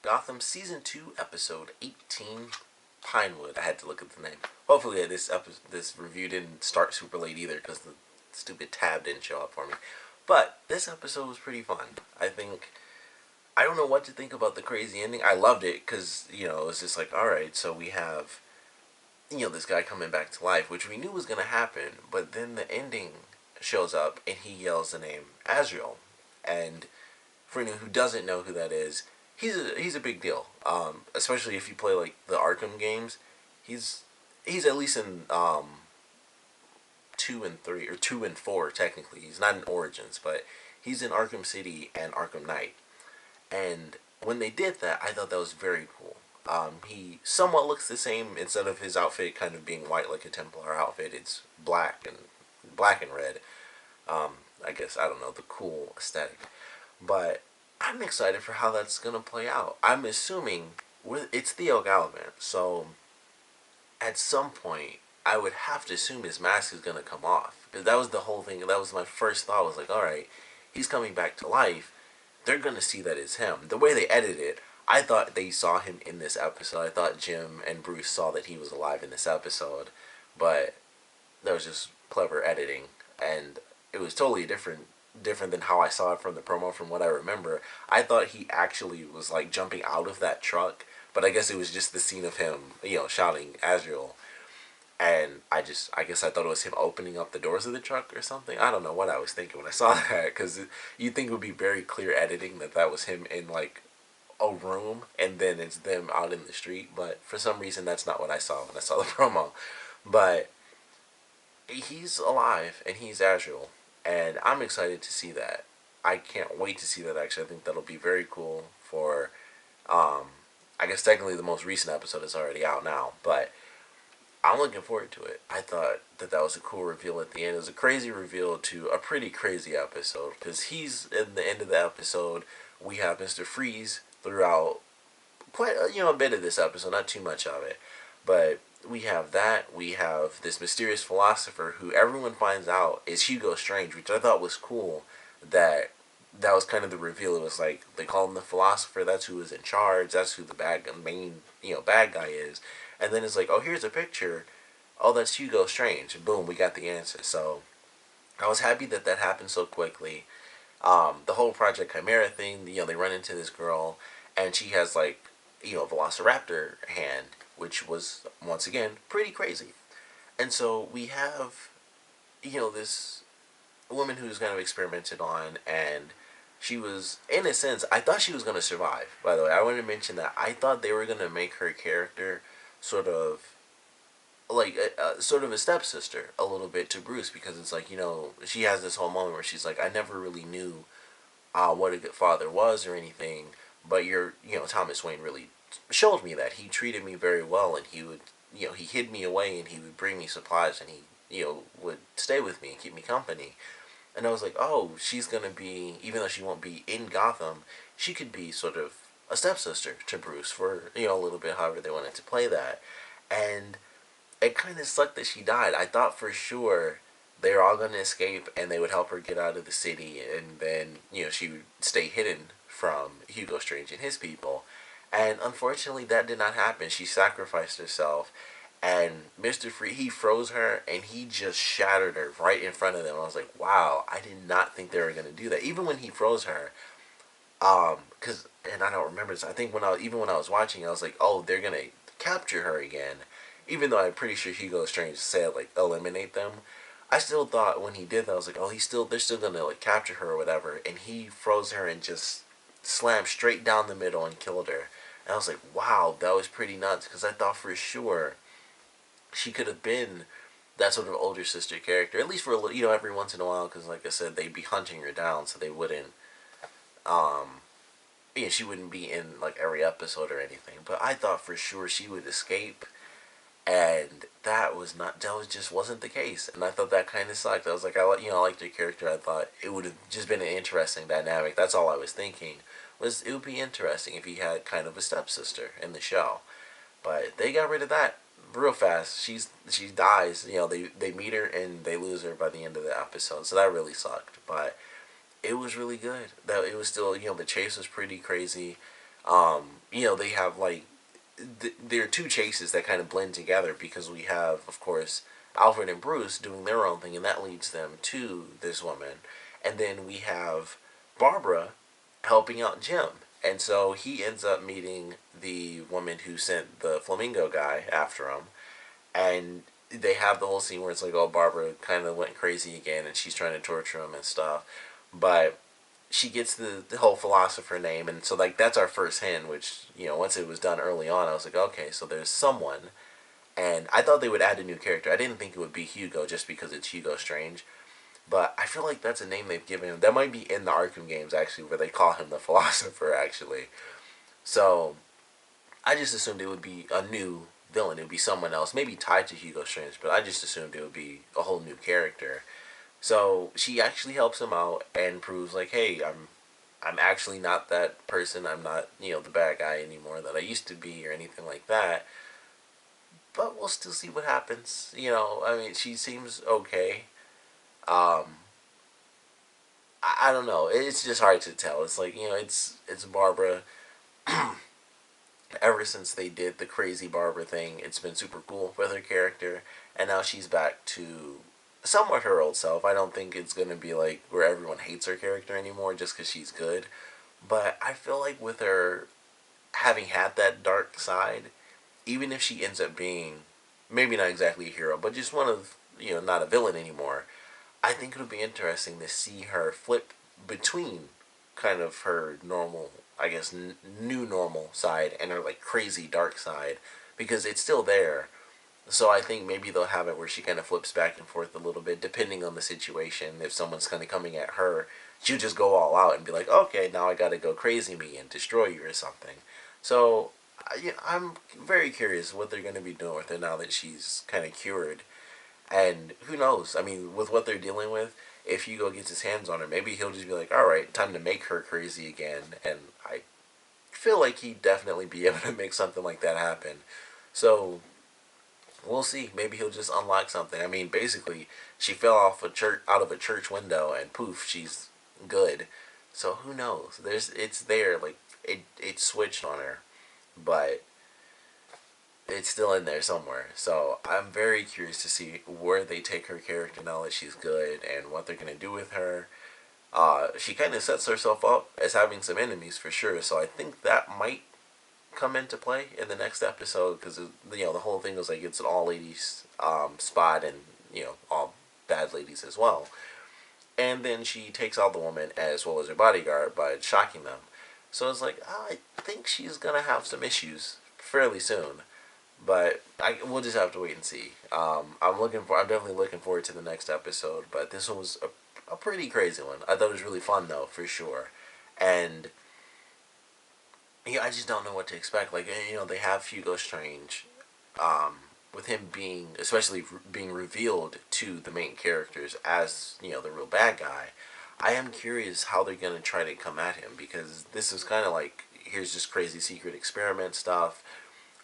Gotham Season 2, Episode 18, Pinewood. I had to look at the name. Hopefully this review didn't start super late either because the stupid tab didn't show up for me. But this episode was pretty fun. I don't know what to think about the crazy ending. I loved it because, it was just like, alright, so we have, this guy coming back to life, which we knew was going to happen, but then the ending shows up and he yells the name Azrael. And for anyone who doesn't know who that is, he's a big deal. Especially if you play like the Arkham games, he's at least in 2 and 3 or 2 and 4 technically. He's not in Origins, but he's in Arkham City and Arkham Knight. And when they did that, I thought that was very cool. He somewhat looks the same. Instead of his outfit kind of being white like a Templar outfit, it's black and red. I guess, I don't know, the cool aesthetic. But I'm excited for how that's gonna play out. I'm assuming it's Theo Gallivan, so at some point I would have to assume his mask is gonna come off, because that was the whole thing. That was my first thought. Was like, all right, he's coming back to life. They're gonna see that it's him. The way they edited it, I thought they saw him in this episode. I thought Jim and Bruce saw that he was alive in this episode, but that was just clever editing, and it was totally different than how I saw it from the promo. From what I remember, I thought he actually was like jumping out of that truck, but I guess it was just the scene of him, shouting Azrael. And I guess I thought it was him opening up the doors of the truck or something. I don't know what I was thinking when I saw that, because you'd think it would be very clear editing that was him in like a room and then it's them out in the street. But for some reason, that's not what I saw when I saw the promo. But he's alive and he's Azrael, and I'm excited to see that. I can't wait to see that. Actually, I think that'll be very cool for. I guess technically the most recent episode is already out now, but I'm looking forward to it. I thought that was a cool reveal at the end. It was a crazy reveal to a pretty crazy episode, because he's in the end of the episode. We have Mr. Freeze throughout quite a bit of this episode, not too much of it, but we have that. We have this mysterious philosopher who everyone finds out is Hugo Strange, which I thought was cool. That was kind of the reveal. It was like they call him the philosopher. That's who is in charge. That's who the main bad guy is. And then it's like, oh, here's a picture. Oh, that's Hugo Strange. And boom, we got the answer. So I was happy that happened so quickly. The whole Project Chimera thing. They run into this girl, and she has like a Velociraptor hand, which was once again pretty crazy. And so we have this woman who's kind of experimented on, and she was, in a sense, I thought she was going to survive. By the way, I want to mention that I thought they were going to make her character sort of like sort of a stepsister a little bit to Bruce, because it's like, she has this whole moment where she's like, I never really knew what a good father was or anything, but Thomas Wayne really showed me that. He treated me very well, and he would, he hid me away, and he would bring me supplies, and he would stay with me and keep me company. And I was like, oh, she's going to be, even though she won't be in Gotham, she could be sort of a stepsister to Bruce for, a little bit, however they wanted to play that. And it kind of sucked that she died. I thought for sure they were all going to escape and they would help her get out of the city, and then, she would stay hidden from Hugo Strange and his people. And unfortunately, that did not happen. She sacrificed herself, and Mr. Free, he froze her, and he just shattered her right in front of them. I was like, wow, I did not think they were going to do that. Even when he froze her, and I don't remember this, I think when I was watching, I was like, oh, they're going to capture her again. Even though I'm pretty sure Hugo Strange said, like, eliminate them. I still thought when he did that, I was like, oh, they're still going to, like, capture her or whatever. And he froze her and just slammed straight down the middle and killed her. And I was like, wow, that was pretty nuts, because I thought for sure she could have been that sort of older sister character, at least for a little, every once in a while, because like I said, they'd be hunting her down, so they wouldn't, she wouldn't be in like every episode or anything. But I thought for sure she would escape, and that just wasn't the case, and I thought that kind of sucked. I was like, I liked her character. I thought it would have just been an interesting dynamic. That's all I was thinking. It would be interesting if he had kind of a stepsister in the show, but they got rid of that real fast. She dies. They meet her and they lose her by the end of the episode. So that really sucked. But it was really good. That it was still, the chase was pretty crazy. They have like there are two chases that kind of blend together because we have, of course, Alfred and Bruce doing their own thing, and that leads them to this woman, and then we have Barbara helping out Jim, and so he ends up meeting the woman who sent the flamingo guy after him, and they have the whole scene where it's like, oh, Barbara kind of went crazy again, and she's trying to torture him and stuff, but she gets the whole philosopher name, and so like that's our first hint. Which once it was done early on, I was like, okay, so there's someone, and I thought they would add a new character. I didn't think it would be Hugo just because it's Hugo Strange, but I feel like that's a name they've given him. That might be in the Arkham games actually, where they call him the philosopher actually. So I just assumed it would be a new villain. It would be someone else, maybe tied to Hugo Strange, but I just assumed it would be a whole new character. So she actually helps him out and proves like, hey, I'm actually not that person. I'm not the bad guy anymore that I used to be or anything like that. But we'll still see what happens. I mean, she seems okay. Um, I don't know. It's just hard to tell. It's like it's Barbara. Ever since they did the crazy Barbara thing, it's been super cool with her character, and now she's back to somewhat her old self. I don't think it's gonna be like where everyone hates her character anymore just because she's good, but I feel like with her having had that dark side, even if she ends up being maybe not exactly a hero, but just one of not a villain anymore, I think it'll be interesting to see her flip between kind of her normal, I guess, new normal side and her like crazy dark side because it's still there. So I think maybe they'll have it where she kind of flips back and forth a little bit depending on the situation. If someone's kind of coming at her, she'll just go all out and be like, okay, now I got to go crazy me and destroy you or something. So I'm very curious what they're going to be doing with her now that she's kind of cured. And who knows? I mean, with what they're dealing with, if Hugo gets his hands on her, maybe he'll just be like, all right, time to make her crazy again. And I feel like he'd definitely be able to make something like that happen. So we'll see. Maybe he'll just unlock something. I mean, basically, she fell off a church out of a church window, and poof, she's good. So who knows? It's there. Like it switched on her, but it's still in there somewhere. So I'm very curious to see where they take her character now that she's good and what they're gonna do with her. She kind of sets herself up as having some enemies for sure. So I think that might come into play in the next episode because the whole thing was like it's an all ladies spot and all bad ladies as well. And then she takes out the woman as well as her bodyguard by shocking them. So it's like I think she's gonna have some issues fairly soon. But we'll just have to wait and see. I'm definitely looking forward to the next episode. But this one was a pretty crazy one. I thought it was really fun though, for sure. And I just don't know what to expect. Like they have Hugo Strange, with him being, especially being revealed to the main characters as the real bad guy. I am curious how they're gonna try to come at him because this is kind of like here's just crazy secret experiment stuff.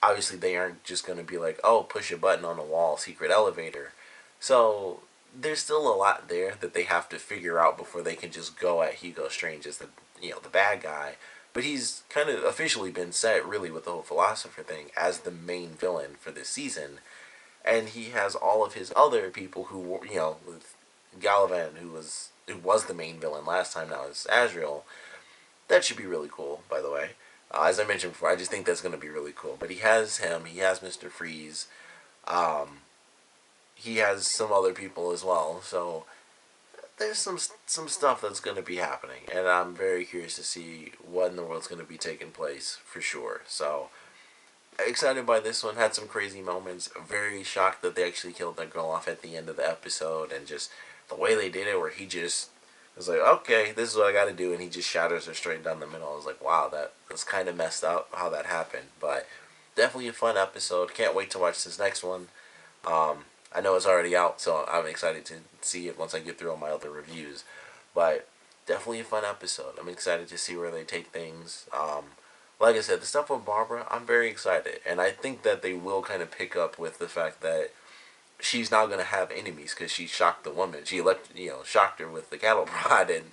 Obviously they aren't just going to be like, oh, push a button on a wall, secret elevator. So there's still a lot there that they have to figure out before they can just go at Hugo Strange as the bad guy. But he's kind of officially been set really with the whole philosopher thing as the main villain for this season. And he has all of his other people who with Galavan who was the main villain last time, now is Azrael. That should be really cool, by the way. As I mentioned before, I just think that's going to be really cool. But he has him. He has Mr. Freeze. He has some other people as well. So there's some stuff that's going to be happening. And I'm very curious to see what in the world's going to be taking place for sure. So excited by this one. Had some crazy moments. Very shocked that they actually killed that girl off at the end of the episode. And just the way they did it where he just was like, okay, this is what I got to do, and he just shatters her straight down the middle. I was like, wow, that's kind of messed up how that happened, but definitely a fun episode. Can't wait to watch this next one. I know it's already out, so I'm excited to see it once I get through all my other reviews, but definitely a fun episode. I'm excited to see where they take things. Like I said, the stuff with Barbara, I'm very excited, and I think that they will kind of pick up with the fact that she's now going to have enemies because she shocked the woman. She shocked her with the cattle prod and,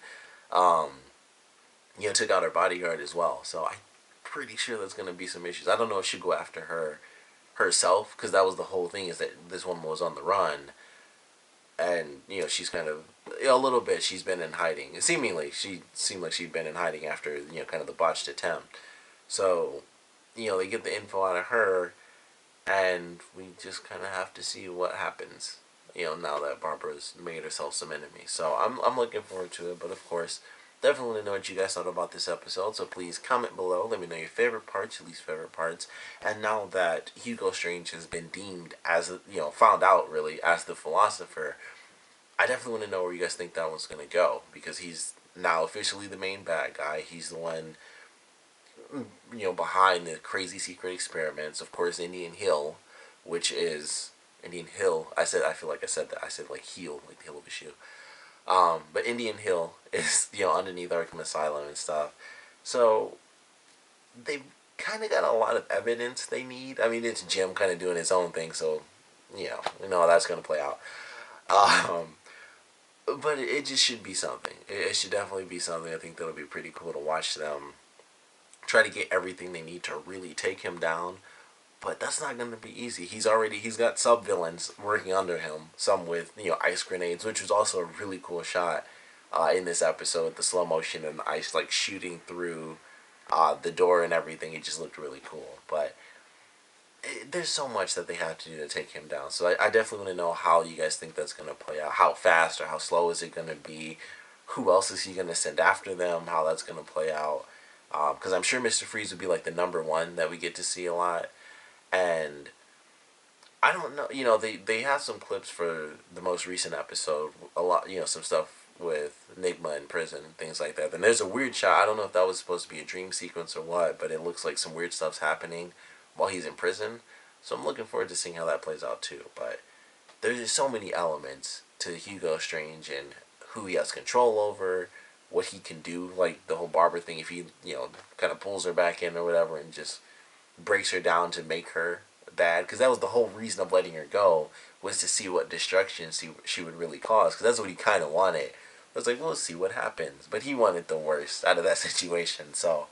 took out her bodyguard as well. So I'm pretty sure there's gonna be some issues. I don't know if she'll go after her herself, because that was the whole thing, is that this woman was on the run, and she's kind of, a little bit, she's been in hiding. Seemingly, she seemed like she'd been in hiding after kind of the botched attempt. So they get the info out of her, and we just kind of have to see what happens. Now that Barbara's made herself some enemies. So I'm looking forward to it. But of course, definitely want to know what you guys thought about this episode. So please comment below. Let me know your favorite parts, your least favorite parts. And now that Hugo Strange has been deemed as, found out really as the philosopher, I definitely want to know where you guys think that one's going to go. Because he's now officially the main bad guy. He's the one, behind the crazy secret experiments. Of course, Indian Hill, which is Indian Hill. I feel like I said that. I said like heel, like the heel of a shoe. But Indian Hill is, underneath Arkham Asylum and stuff. So they've kind of got a lot of evidence they need. I mean, it's Jim kind of doing his own thing, so we know how that's going to play out. But it just should be something. It should definitely be something. I think that'll be pretty cool to watch them try to get everything they need to really take him down. But that's not going to be easy. He's got sub-villains working under him. Some with, ice grenades, which was also a really cool shot in this episode. The slow motion and the ice, like, shooting through the door and everything. It just looked really cool. But there's so much that they have to do to take him down. So I definitely want to know how you guys think that's going to play out. How fast or how slow is it going to be? Who else is he going to send after them? How that's going to play out. Because I'm sure Mr. Freeze would be like the #1 that we get to see a lot. And I don't know, they have some clips for the most recent episode, a lot, some stuff with Enigma in prison, things like that. And there's a weird shot, I don't know if that was supposed to be a dream sequence or what, but it looks like some weird stuff's happening while he's in prison. So I'm looking forward to seeing how that plays out too. But there's just so many elements to Hugo Strange and who he has control over, what he can do, like the whole Barbara thing, if he, kind of pulls her back in or whatever and just breaks her down to make her bad, because that was the whole reason of letting her go, was to see what destruction she would really cause, because that's what he kind of wanted. I was like, well, let's see what happens, but he wanted the worst out of that situation, so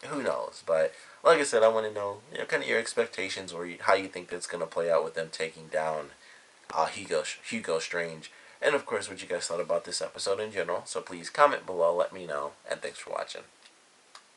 who knows. But like I said, I want to know, kind of your expectations, or how you think that's going to play out with them taking down Hugo Strange, and of course what you guys thought about this episode in general. So please comment below, let me know, and thanks for watching.